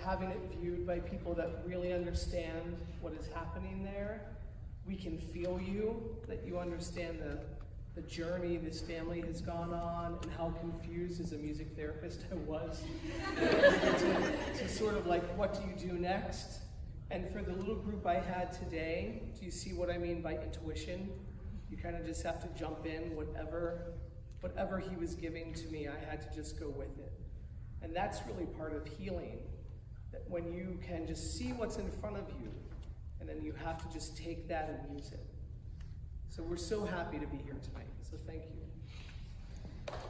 having it viewed by people that really understand what is happening there. We can feel you, that you understand the journey this family has gone on and how confused as a music therapist I was to sort of like, what do you do next? And for the little group I had today, do you see what I mean by intuition? You kind of just have to jump in, whatever he was giving to me, I had to just go with it. And that's really part of healing, that when you can just see what's in front of you, and then you have to just take that and use it. So we're so happy to be here tonight, so thank you.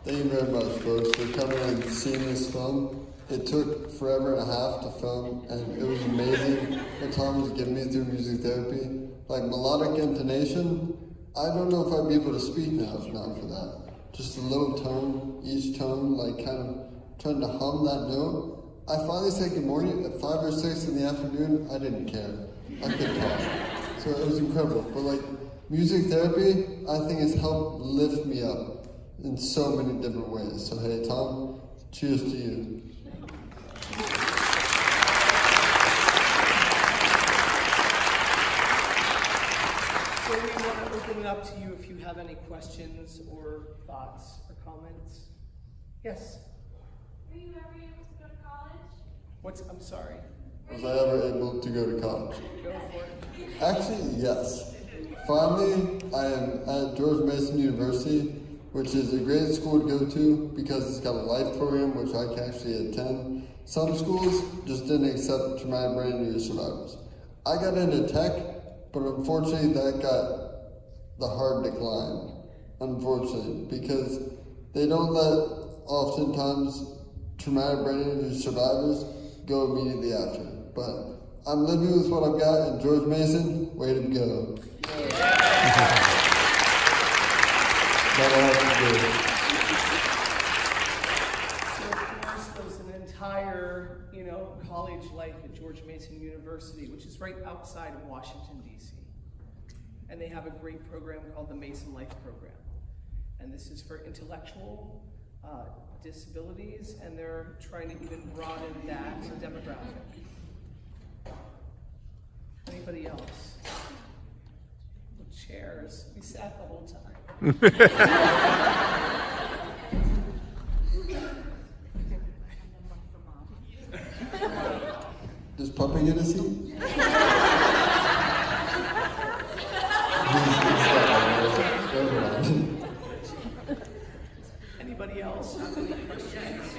Thank you very much, folks, for coming and seeing this film. It took forever and a half to film, and it was amazing what Tom was giving me through music therapy. Like melodic intonation, I don't know if I'd be able to speak now if not for that. Just a little tone, each tone, like kind of trying to hum that note. I finally said good morning at 5 or 6 in the afternoon. I didn't care. I could talk. So it was incredible. But like music therapy, I think has helped lift me up in so many different ways. So hey, Tom, cheers to you. So we want to open it up to you if you have any questions or thoughts or comments. Yes? Were you ever able to go to college? I'm sorry. Was I ever able to go to college? Go for it. Actually, yes. Finally, I am at George Mason University, which is a great school to go to because it's got a life program, which I can actually attend. Some schools just didn't accept traumatic brain injury survivors. I got into tech, but unfortunately that got the hard decline, unfortunately, because they don't let, oftentimes, traumatic brain injury survivors go immediately after. But I'm living with what I've got, and George Mason, way to go. That all I can do. There's an entire, college life at George Mason University, which is right outside of Washington, D.C. And they have a great program called the Mason Life Program. And this is for intellectual disabilities, and they're trying to even broaden that demographic. Anybody else? The chairs. We sat the whole time. Does Puppy get a seat? Anybody else have any questions?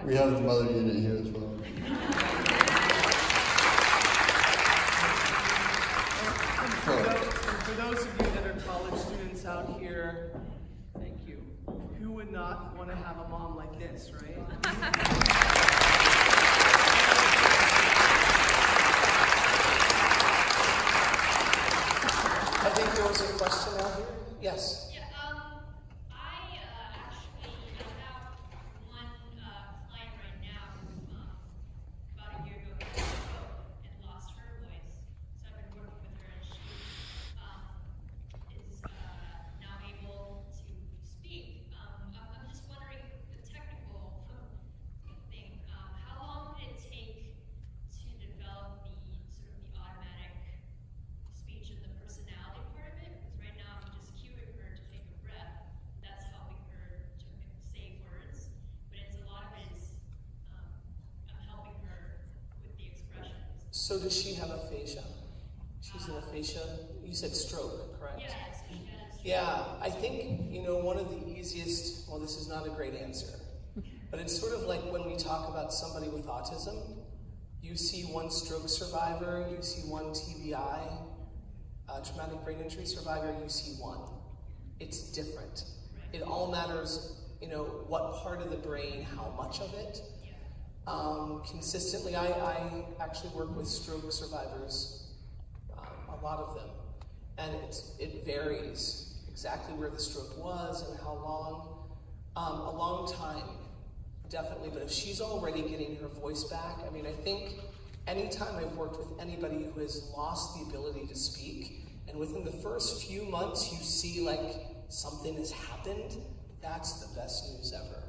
We have the mother unit here as well. For those of you that are college students out here, thank you. Who would not want to have a mom like this, right? I think there was a question out here. Yes. Yeah, I have one client right now who about a year ago had a stroke and lost her voice. So I've been working with her, and she is now able to speak. I'm just wondering the technical thing. How long did it take to develop the sort of the automatic speech and the personality part of it? Because right now I'm just cueing her to take a breath. That's helping her to say words. But it's a lot of it is I'm helping her with the expressions. So does she have aphasia? She's an aphasia. You said stroke, correct? Yeah, so she has. Yeah, I think, one of the easiest, well, this is not a great answer, but it's sort of like when we talk about somebody with autism, you see one stroke survivor, you see one TBI, traumatic brain injury survivor, you see one. It's different. It all matters, what part of the brain, how much of it. Consistently, I actually work with stroke survivors, a lot of them, and it varies exactly where the stroke was and how long. A long time, definitely, but if she's already getting her voice back, I think anytime I've worked with anybody who has lost the ability to speak, and within the first few months you see like something has happened, that's the best news ever.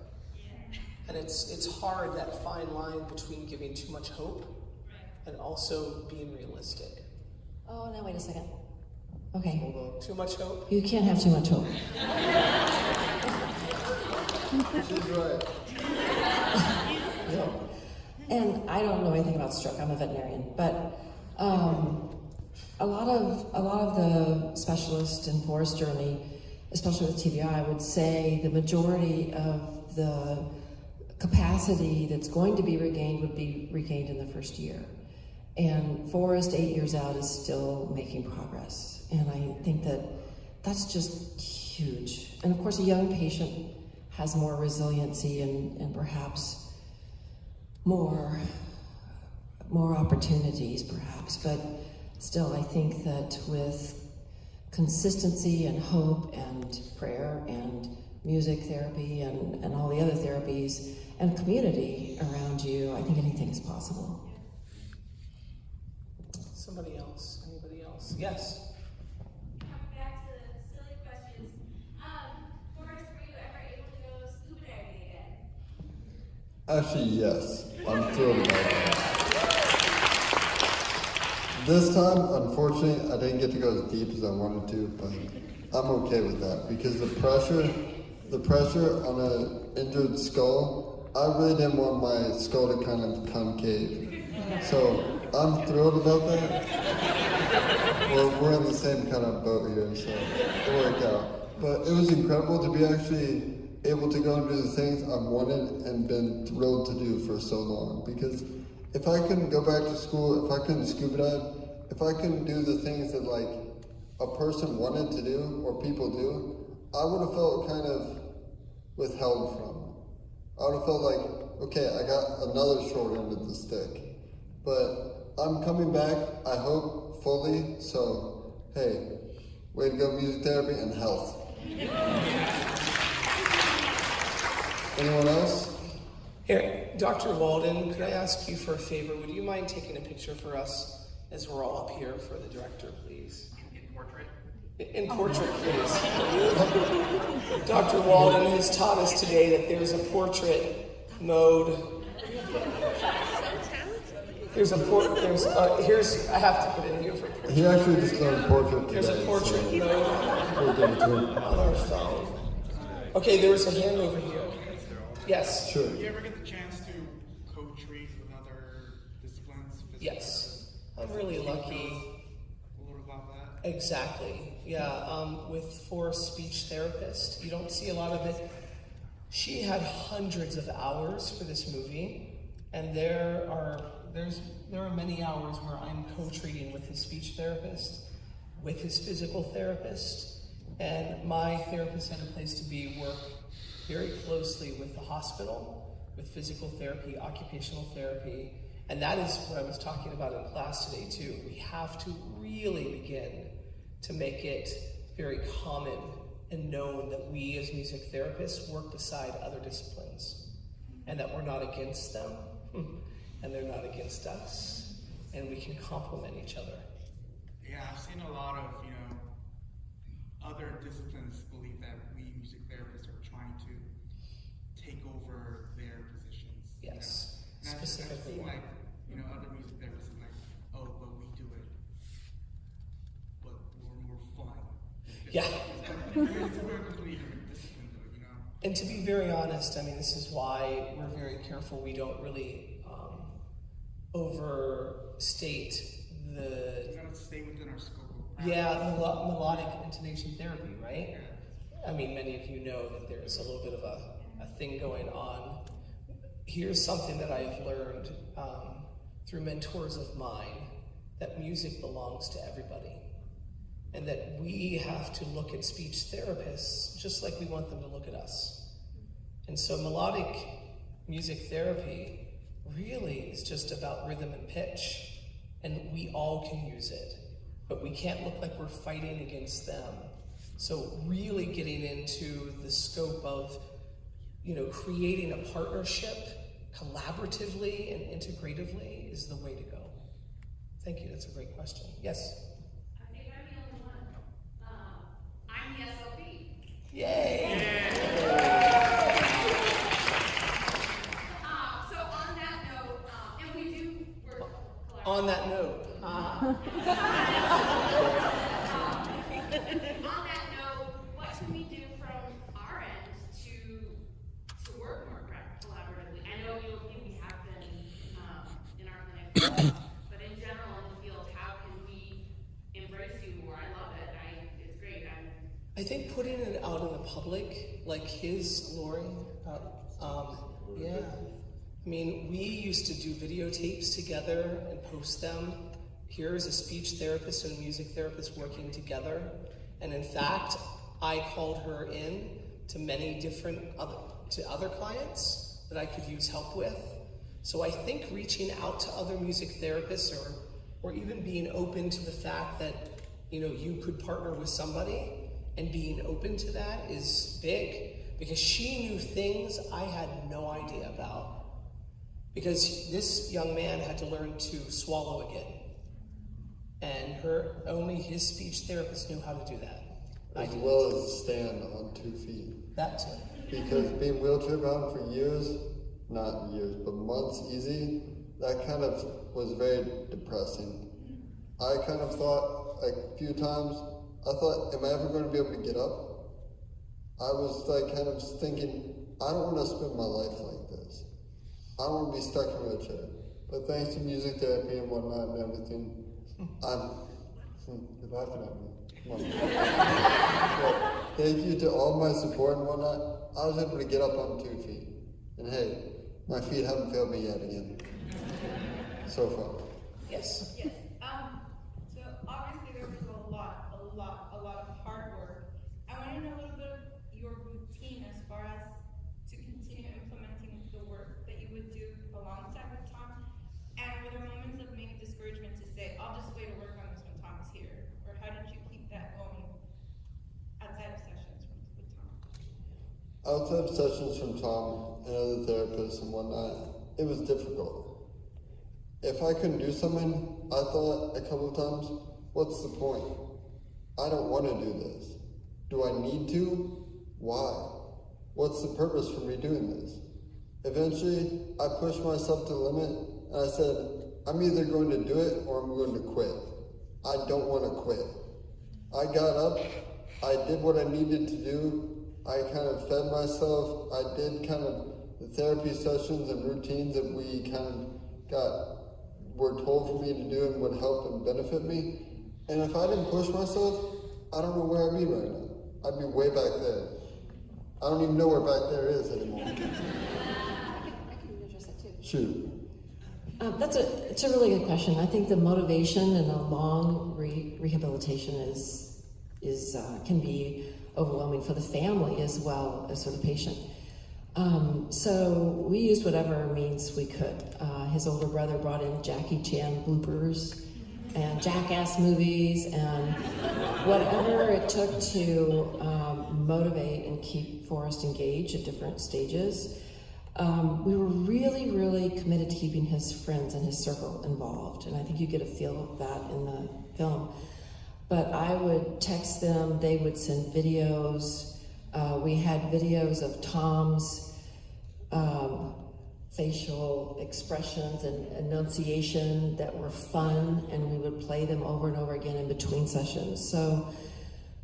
And it's hard, that fine line between giving too much hope and also being realistic. Oh, now wait a second. Okay. Hold on. Too much hope? You can't have too much hope. She's right. No. And I don't know anything about stroke. I'm a veterinarian, but a lot of the specialists in Forest Journey, especially with TBI, would say the majority of the capacity that's going to be regained would be regained in the first year. And Forest, 8 years out, is still making progress. And I think that that's just huge. And of course, a young patient has more resiliency and perhaps more opportunities, perhaps. But still, I think that with consistency and hope and prayer and music therapy and all the other therapies and community around you, I think anything's possible. Somebody else? Anybody else? Yes? Coming back to the silly questions. Forrest, were you ever able to go scuba diving again? Actually, yes. I'm thrilled about that. This time, unfortunately, I didn't get to go as deep as I wanted to, but I'm okay with that because the pressure on an injured skull, I really didn't want my skull to kind of concave. So I'm thrilled about that. We're in the same kind of boat here, so it worked out. But it was incredible to be actually able to go and do the things I've wanted and been thrilled to do for so long. Because if I couldn't go back to school, if I couldn't scuba dive, if I couldn't do the things that like a person wanted to do or people do, I would have felt kind of withheld from. I would have felt like, okay, I got another short end of the stick. But I'm coming back, I hope, fully, so hey, way to go, music therapy and health. Anyone else? Here, Dr. Walden, could I ask you for a favor? Would you mind taking a picture for us as we're all up here for the director, please? In portrait? In portrait, please. Dr. Walden has taught us today that there's a portrait mode. I have to put it in here for He actually just learned portrait today. There's a portrait so mode we'll give it to him. on our phone. Okay, there was a hand over here. Yes. Sure. Do you ever get the chance to co-treat with other disciplines? Yes. I'm really lucky. A little about that? Exactly. Yeah. With for speech therapist, you don't see a lot of it. She had hundreds of hours for this movie, and there are many hours where I'm co-treating with his speech therapist, with his physical therapist, and my therapist had a place to be work very closely with the hospital, with physical therapy, occupational therapy, and that is what I was talking about in class today too. We have to really begin to make it very common and known that we as music therapists work beside other disciplines and that we're not against them and they're not against us and we can complement each other. Yeah, I've seen a lot of, other disciplines believe that we music therapists are trying to take over their positions. Yes, And specifically. I've seen other music therapists are like, oh, but we do it, but we're more fun. Yeah. We're a completely different discipline though, And to be very honest, I mean, this is why we're very careful we don't really overstate the We gotta stay within our scope of practice. melodic intonation therapy, right? I mean, many of you know that there's a little bit of a thing going on. Here's something that I've learned through mentors of mine, that music belongs to everybody. And that we have to look at speech therapists just like we want them to look at us. And so melodic music therapy really is just about rhythm and pitch, and we all can use it, but we can't look like we're fighting against them. So really getting into the scope of, creating a partnership collaboratively and integratively is the way to go. Thank you, that's a great question. Yes? I think I'm the only one. I'm the SLP. Yay! On that note, On that note, what can we do from our end to work more collaboratively? I know we have been in our clinic, but in general in the field, how can we embrace you more? I love it. It's great. I think putting it out in the public, like his, Lori, yeah. I mean, we used to do videotapes together and post them. Here is a speech therapist and a music therapist working together. And in fact, I called her in to many different other clients that I could use help with. So I think reaching out to other music therapists or even being open to the fact that, you know, you could partner with somebody and being open to that is big, because she knew things I had no idea about. Because this young man had to learn to swallow again. And only his speech therapist knew how to do that. As well as stand on 2 feet. That too. Because being wheelchair bound for years, not years, but months easy, that kind of was very depressing. I kind of thought, like a few times, I thought, am I ever going to be able to get up? I was like kind of thinking, I don't want to spend my life like this. I don't want to be stuck in a wheelchair. But thanks to music therapy and whatnot and everything, you're laughing at me. Come on. But thank you to all my support and whatnot. I was able to get up on 2 feet. And hey, my feet haven't failed me yet again. So far. Yes. Yes. So obviously there was a lot of hard work. I want to know a little bit of your routine as far as to continue implementing the work that you would do alongside with Tom. And were there moments of maybe discouragement to say, I'll just wait to work on this when Tom is here? Or how did you keep that going outside of sessions with Tom? Outside of sessions from Tom and other therapists and whatnot, it was difficult. If I couldn't do something, I thought a couple of times, what's the point? I don't want to do this. Do I need to? Why? What's the purpose for me doing this? Eventually, I pushed myself to the limit, and I said, I'm either going to do it or I'm going to quit. I don't want to quit. I got up, I did what I needed to do, I kind of fed myself, I did kind of the therapy sessions and routines that we kind of were told for me to do and would help and benefit me. And if I didn't push myself, I don't know where I'd be right now. I'd be way back there. I don't even know where back there is anymore. I can address that too. Shoot. It's a really good question. I think the motivation and the long rehabilitation can be overwhelming for the family as well as for the patient. So we used whatever means we could. His older brother brought in Jackie Chan bloopers and Jackass movies and whatever it took to motivate and keep Forrest engaged at different stages. We were really, really committed to keeping his friends and his circle involved, and I think you get a feel of that in the film. But I would text them, they would send videos. We had videos of Tom's facial expressions and enunciation that were fun, and we would play them over and over again in between sessions. So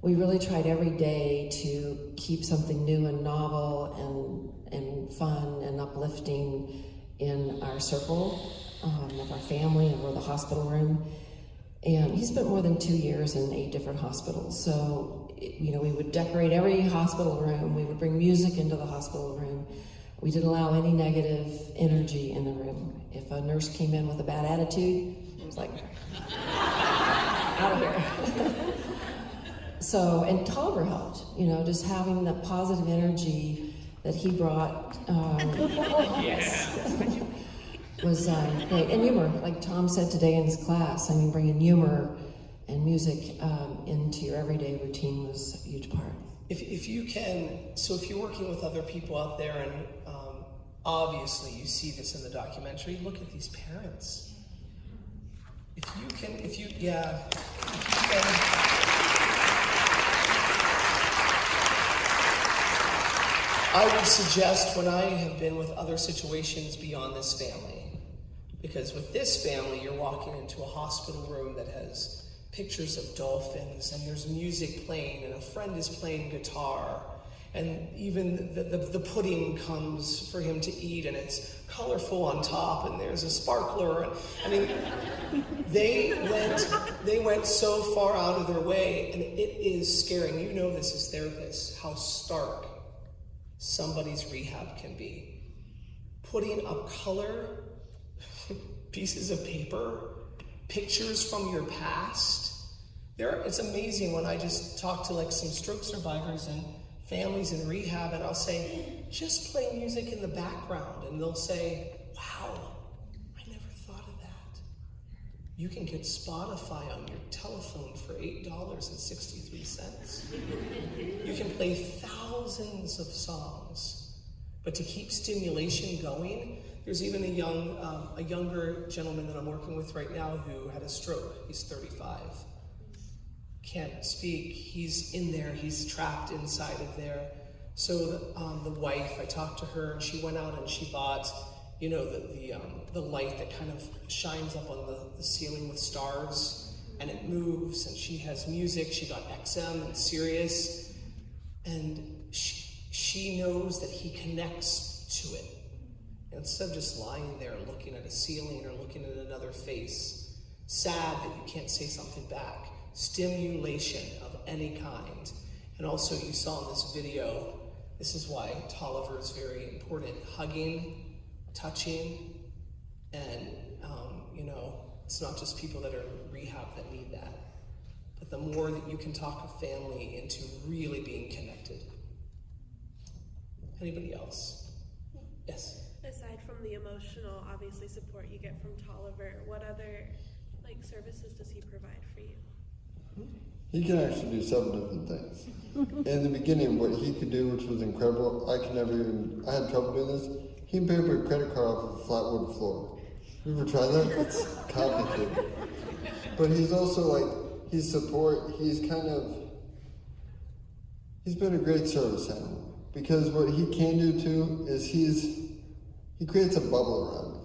we really tried every day to keep something new and novel and fun and uplifting in our circle of our family and or the hospital room. And he spent more than 2 years in 8 different hospitals. So, you know, we would decorate every hospital room. We would bring music into the hospital room. We didn't allow any negative energy in the room. If a nurse came in with a bad attitude, it was like, out of here. So, and Tolliver helped, you know, just having that positive energy that he brought was great. And humor, like Tom said today in his class, I mean, bringing humor and music into your everyday routine was a huge part. If you can, so if you're working with other people out there, and obviously you see this in the documentary, look at these parents. If you can, I would suggest, when I have been with other situations beyond this family, Because with this family, you're walking into a hospital room that has pictures of dolphins, and there's music playing, and a friend is playing guitar, and even the pudding comes for him to eat, and it's colorful on top, and there's a sparkler. And, I mean, they went so far out of their way, and it is scary. You know this as therapists, how stark somebody's rehab can be. Putting up color, pieces of paper, pictures from your past. It's amazing when I just talk to like some stroke survivors and families in rehab, and I'll say, just play music in the background, and they'll say, wow, I never thought of that. You can get Spotify on your telephone for $8.63. You can play thousands of songs, but to keep stimulation going, there's even a younger gentleman that I'm working with right now who had a stroke. He's 35. Can't speak. He's in there. He's trapped inside of there. So the wife, I talked to her, and she went out and she bought, you know, the light that kind of shines up on the ceiling with stars, and it moves. And she has music. She got XM and Sirius, and she knows that he connects to it. Instead of just lying there looking at a ceiling or looking at another face, sad that you can't say something back. Stimulation of any kind. And also you saw in this video, this is why Tolliver is very important. Hugging, touching, and you know, it's not just people that are in rehab that need that. But the more that you can talk a family into really being connected. Anybody else? Yes? Aside from the emotional, obviously, support you get from Tolliver, what other services does he provide for you? He can actually do 7 different things. In the beginning, what he could do, which was incredible, I had trouble doing this. He can pay for a credit card off of a flat wood floor. You ever try that? It's complicated. But he's also he's been a great service animal. Because what he can do too is he creates a bubble around me.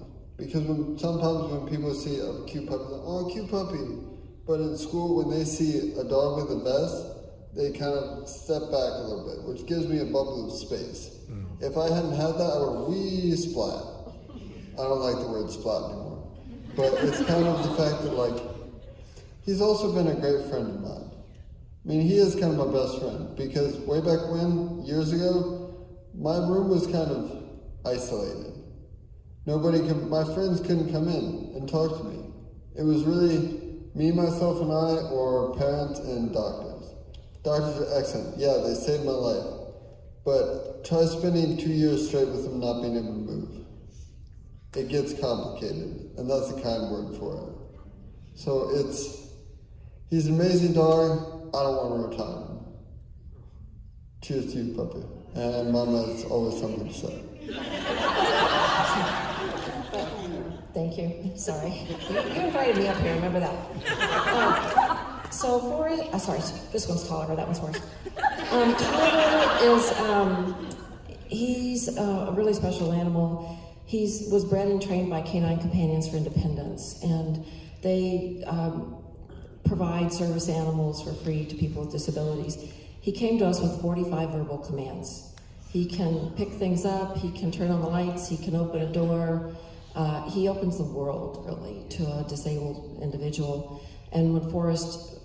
Because sometimes when people see a cute puppy, they're like, oh, cute puppy. But in school, when they see a dog with a vest, they kind of step back a little bit, which gives me a bubble of space. If I hadn't had that, I would wee splat. I don't like the word splat anymore. But it's kind of the fact that he's also been a great friend of mine. I mean, he is kind of my best friend, because way back when, years ago, my room was kind of isolated. My friends couldn't come in and talk to me. It was really me, myself, and I, or parents and doctors. Doctors are excellent. Yeah, they saved my life. But try spending 2 years straight with them not being able to move. It gets complicated, and that's a kind word for it. So he's an amazing dog. I don't want to retire him. Cheers to you, puppy. And Mama has always something to say. Thank you. Sorry. You invited me up here, remember that. Sorry, this one's Tolliver, that one's worse. Tolliver he's a really special animal. He was bred and trained by Canine Companions for Independence, and they provide service animals for free to people with disabilities. He came to us with 45 verbal commands. He can pick things up, he can turn on the lights, he can open a door. He opens the world, really, to a disabled individual. And when Forrest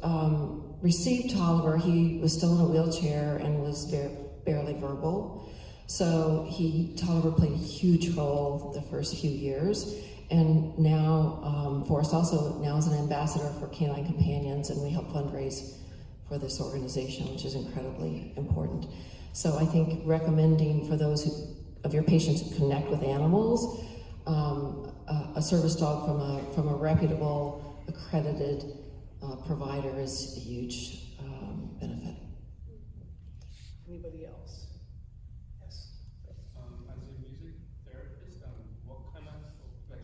received Tolliver, he was still in a wheelchair and was barely verbal. So Tolliver played a huge role the first few years. And now, Forrest also now is an ambassador for Canine Companions, and we help fundraise for this organization, which is incredibly important. So I think recommending for those of your patients who connect with animals, a service dog from a reputable, accredited provider is a huge benefit. Anybody else? Yes. As a music therapist, what kind of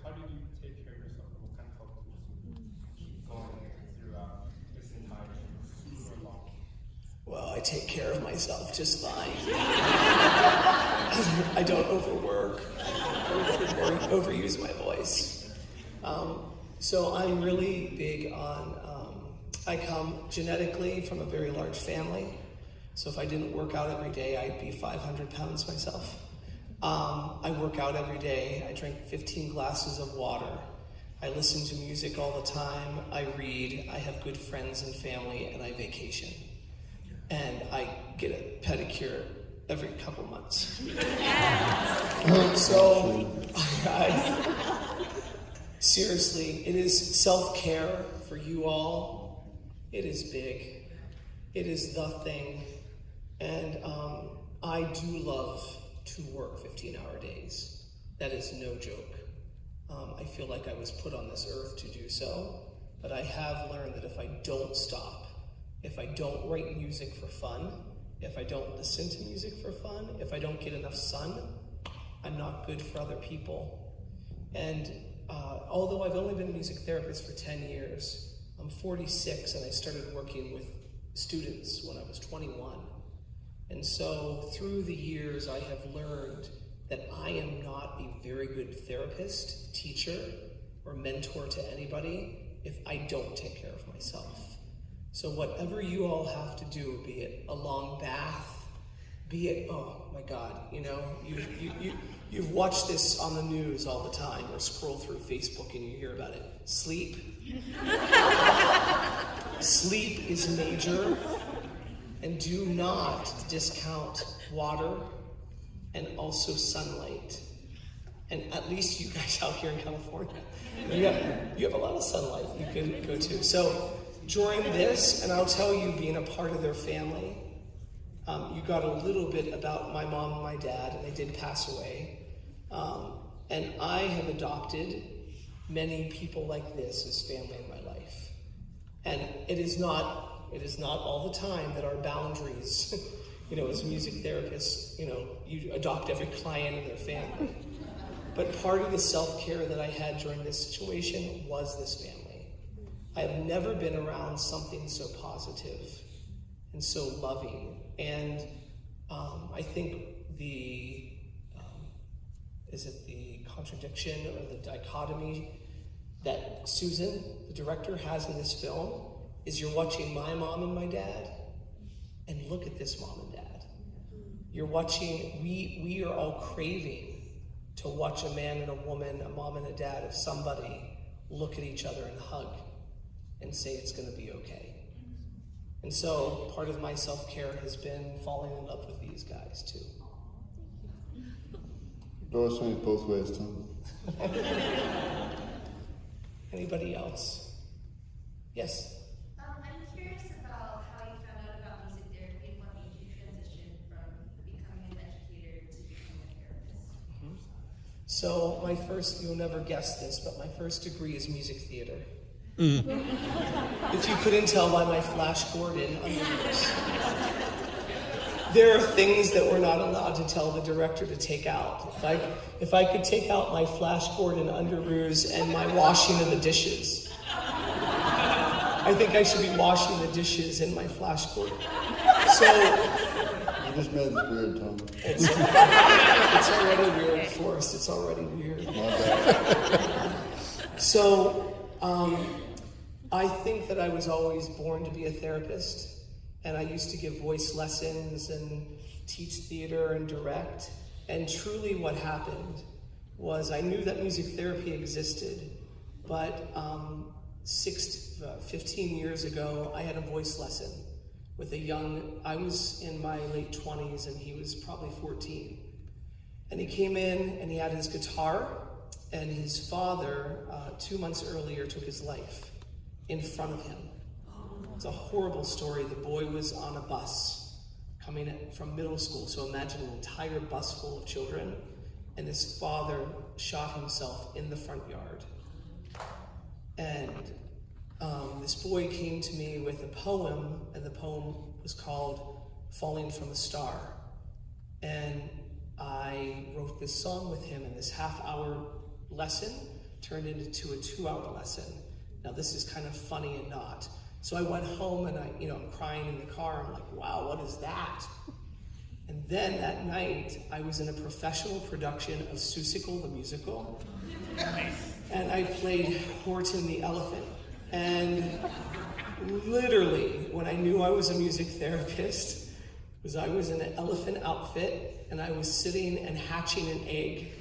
how do you take care of yourself? What kind of help do you keep going throughout this entire super long? Well, I take care of myself just fine. I don't overwork or overuse my voice. So I'm really big on, I come genetically from a very large family. So if I didn't work out every day, I'd be 500 pounds myself. I work out every day. I drink 15 glasses of water. I listen to music all the time. I read. I have good friends and family, and I vacation. And I get a pedicure every couple months. So, seriously, it is self-care for you all. It is big. It is the thing. And I do love to work 15-hour days. That is no joke. I feel like I was put on this earth to do so, but I have learned that if I don't stop, if I don't write music for fun, if I don't listen to music for fun, if I don't get enough sun, I'm not good for other people. And although I've only been a music therapist for 10 years, I'm 46 and I started working with students when I was 21. And so through the years, I have learned that I am not a very good therapist, teacher, or mentor to anybody if I don't take care of myself. So whatever you all have to do, be it a long bath, be it, oh my God, you know, you've watched this on the news all the time or scroll through Facebook and you hear about it. Sleep. Sleep is major. And do not discount water and also sunlight. And at least you guys out here in California, you have a lot of sunlight you can go to. So during this, and I'll tell you, being a part of their family, you got a little bit about my mom and my dad, and they did pass away. And I have adopted many people like this as family in my life. And it is not all the time that our boundaries, you know, as music therapists, you know, you adopt every client in their family. But part of the self-care that I had during this situation was this family. I have never been around something so positive and so loving. And I think the contradiction or the dichotomy that Susan, the director, has in this film is you're watching my mom and my dad, and look at this mom and dad. You're watching, we are all craving to watch a man and a woman, a mom and a dad of somebody look at each other and hug and say it's gonna be okay. And so part of my self-care has been falling in love with these guys too. Doors swings both ways, Tom. Anybody else? Yes? I'm curious about how you found out about music therapy and what made you transition from becoming an educator to becoming a therapist. So my first, you'll never guess this, but my first degree is music theater. If you couldn't tell by my Flash Gordon underoos. There are things that we're not allowed to tell the director to take out. If I could take out my Flash Gordon underoos and my washing of the dishes, I think I should be washing the dishes in my Flash Gordon. So You just made it weird, Tom. it's already weird for us. It's already weird. My bad. So I think that I was always born to be a therapist. And I used to give voice lessons and teach theater and direct. And truly what happened was I knew that music therapy existed, but 15 years ago, I had a voice lesson with I was in my late 20s and he was probably 14. And he came in and he had his guitar, and his father, 2 months earlier, took his life in front of him. It's a horrible story. The boy was on a bus coming in from middle school. So imagine an entire bus full of children, and his father shot himself in the front yard. And this boy came to me with a poem, and the poem was called Falling from a Star. And I wrote this song with him, and this half-hour lesson turned into a 2-hour lesson. Now this is kind of funny and not. So I went home and I'm crying in the car. I'm like, wow, what is that? And then that night, I was in a professional production of Seussical the Musical. and I played Horton the elephant. And literally, when I knew I was a music therapist, was I was in an elephant outfit, and I was sitting and hatching an egg.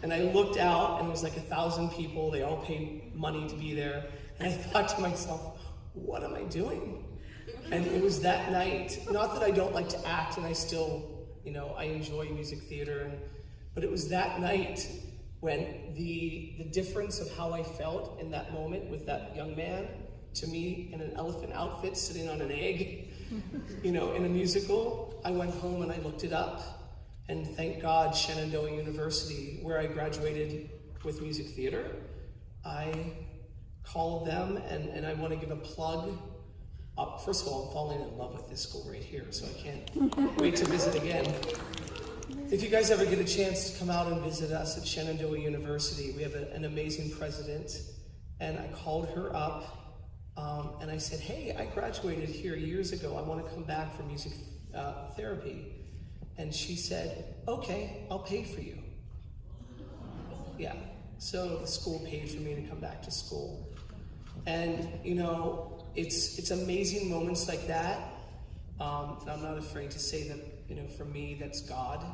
And I looked out, and it was like 1,000 people. They all paid money to be there. And I thought to myself, what am I doing? And it was that night, not that I don't like to act, and I still, I enjoy music theater, but it was that night when the difference of how I felt in that moment with that young man, to me in an elephant outfit sitting on an egg, in a musical, I went home and I looked it up, and thank God Shenandoah University, where I graduated with music theater, I called them, and I want to give a plug. First of all, I'm falling in love with this school right here, so I can't wait to visit again. If you guys ever get a chance to come out and visit us at Shenandoah University, we have an amazing president, and I called her up, and I said, hey, I graduated here years ago. I want to come back for music therapy. And she said, okay, I'll pay for you. Yeah, so the school paid for me to come back to school. And, it's amazing moments like that. And I'm not afraid to say that, for me, that's God.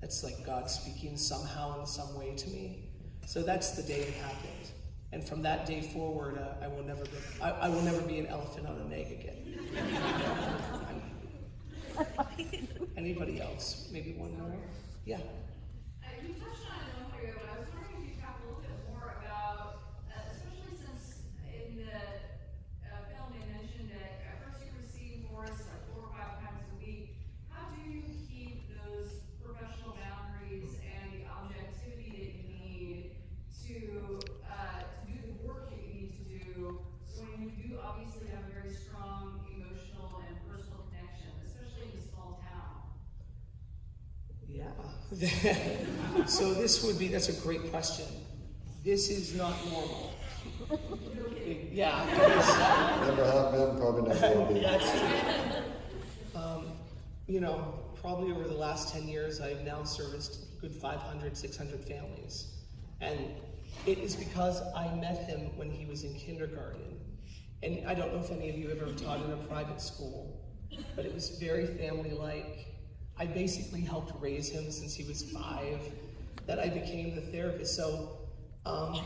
That's like God speaking somehow in some way to me. So that's the day it happened. And from that day forward, I will never be an elephant on an egg again. Anybody else? Maybe one more? Yeah. You touched on it a moment ago, but I was wondering if you could talk a little bit more about, especially since in the film they mentioned that at first you were seeing Forrest like 4 or 5 times a week. How do you keep those professional boundaries and the objectivity that you need to do the work that you need to do when you do obviously have a very strong emotional and personal connection, especially in a small town? Yeah. So that's a great question. This is not normal. Yeah. Never have been, probably never will be. That's true. Probably over the last 10 years, I've now serviced a good 500, 600 families. And it is because I met him when he was in kindergarten. And I don't know if any of you ever taught in a private school, but it was very family-like. I basically helped raise him since he was 5, that I became the therapist. So I'm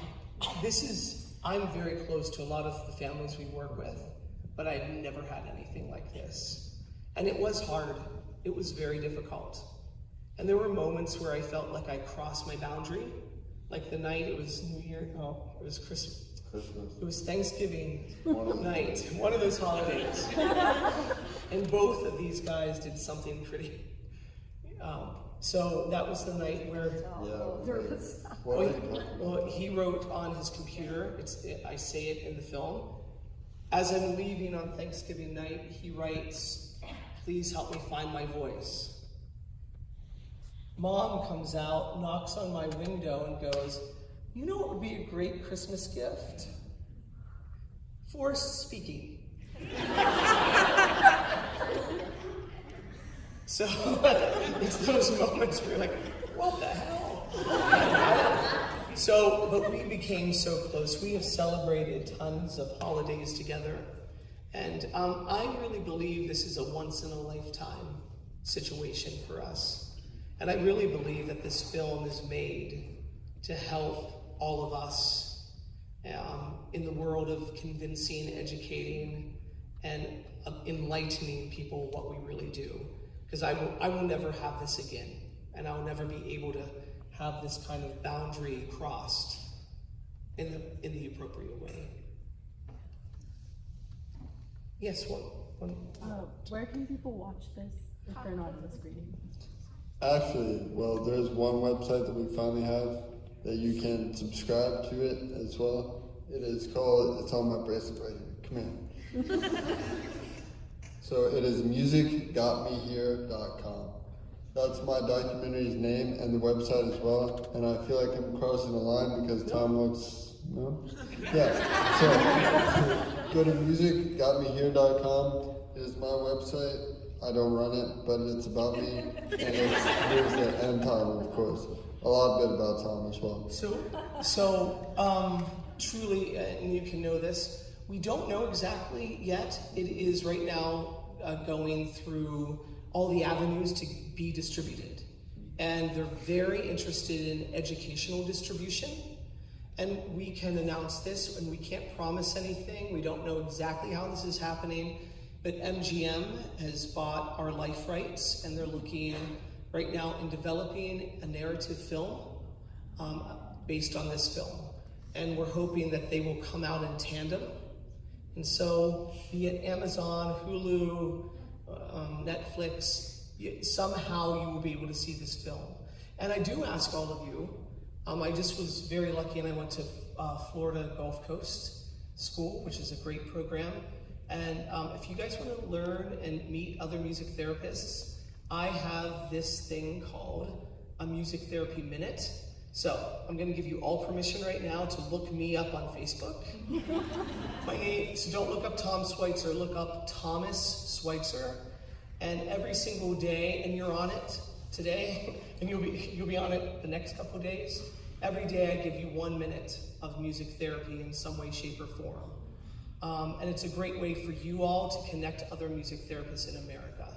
very close to a lot of the families we work with, but I've never had anything like this. And it was hard. It was very difficult. And there were moments where I felt like I crossed my boundary. Like the night, it was New Year, it was Christmas. It was Thanksgiving night, one of those holidays. And both of these guys did something pretty, so that was the night where he wrote on his computer, I say it in the film, as I'm leaving on Thanksgiving night, he writes, please help me find my voice. Mom comes out, knocks on my window and goes, you know what would be a great Christmas gift? Forrest speaking. So it's those moments where you're like, what the hell? But we became so close. We have celebrated tons of holidays together. And I really believe this is a once-in-a-lifetime situation for us. And I really believe that this film is made to help all of us in the world of convincing, educating, and enlightening people what we really do. Because I will never have this again, and I will never be able to have this kind of boundary crossed in the appropriate way. Yes, one. Where can people watch this if they're not in the screening? Actually, well, there's one website that we finally have that you can subscribe to it as well. It's on my bracelet right here. Come here. So it is musicgotmehere.com. That's my documentary's name and the website as well. And I feel like I'm crossing the line because Tom looks, no? Yeah, so go to musicgotmehere.com. It is my website. I don't run it, but it's about me, and it's music and Tom, of course. A lot bit about Tom as well. So, truly, and you can know this, we don't know exactly yet. It is right now going through all the avenues to be distributed. And they're very interested in educational distribution. And we can announce this, and we can't promise anything. We don't know exactly how this is happening, but MGM has bought our life rights, and they're looking right now in developing a narrative film based on this film. And we're hoping that they will come out in tandem. And so, be it Amazon, Hulu, Netflix, somehow you will be able to see this film. And I do ask all of you, I just was very lucky and I went to Florida Gulf Coast School, which is a great program. And if you guys want to learn and meet other music therapists, I have this thing called a Music Therapy Minute. So I'm going to give you all permission right now to look me up on Facebook. My name, so don't look up Tom Schweitzer, look up Thomas Schweitzer. And every single day, and you're on it today, and you'll be on it the next couple of days. Every day I give you 1 minute of music therapy in some way, shape, or form. And it's a great way for you all to connect to other music therapists in America.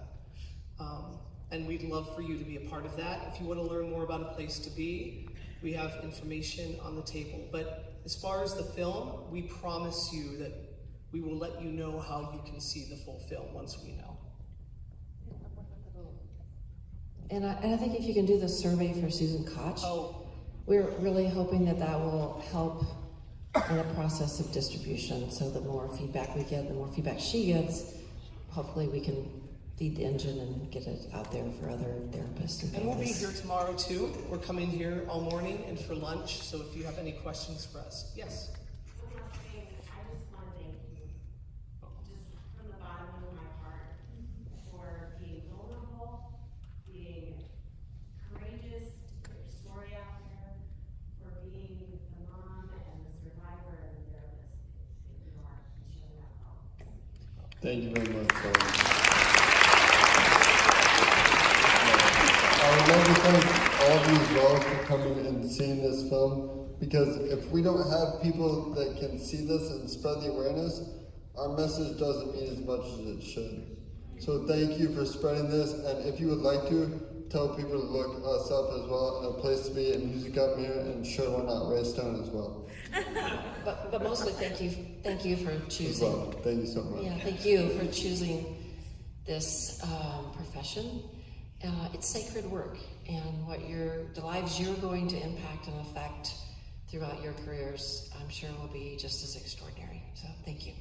And we'd love for you to be a part of that. If you want to learn more about A Place to Be, we have information on the table. But as far as the film, we promise you that we will let you know how you can see the full film once we know. And I think if you can do the survey for Susan Koch, we're really hoping that that will help in the process of distribution. So the more feedback we get, the more feedback she gets, hopefully we can feed the engine and get it out there for other therapists and And we'll be therapists. here tomorrow too. We're coming here all morning and for lunch. So if you have any questions for us, yes. One last thing, I just want to thank you, just from the bottom of my heart, for being vulnerable, being courageous to put your story out there, for being the mom and the survivor and the therapist that you are, and showing that help. Thank you very much. I would like to thank all of you as well for coming and seeing this film, because if we don't have people that can see this and spread the awareness, our message doesn't mean as much as it should. So thank you for spreading this, and if you would like to, tell people to look us up as well, and A Place to Be, and Music Up Here, and Sure We're Not Raystone as well. But mostly thank you for choosing. As well. Thank you so much. Yeah, thank you for choosing this profession. It's sacred work, and the lives you're going to impact and affect throughout your careers, I'm sure will be just as extraordinary. So thank you.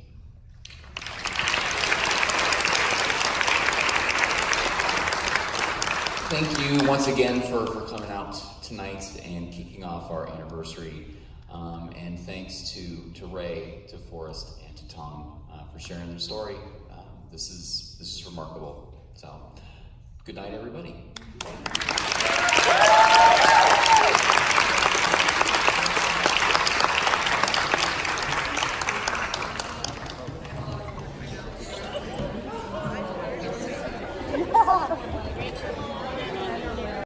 Thank you once again for coming out tonight and kicking off our anniversary. And thanks to Ray, to Forrest, and to Tom for sharing their story. This is remarkable. So, good night, everybody.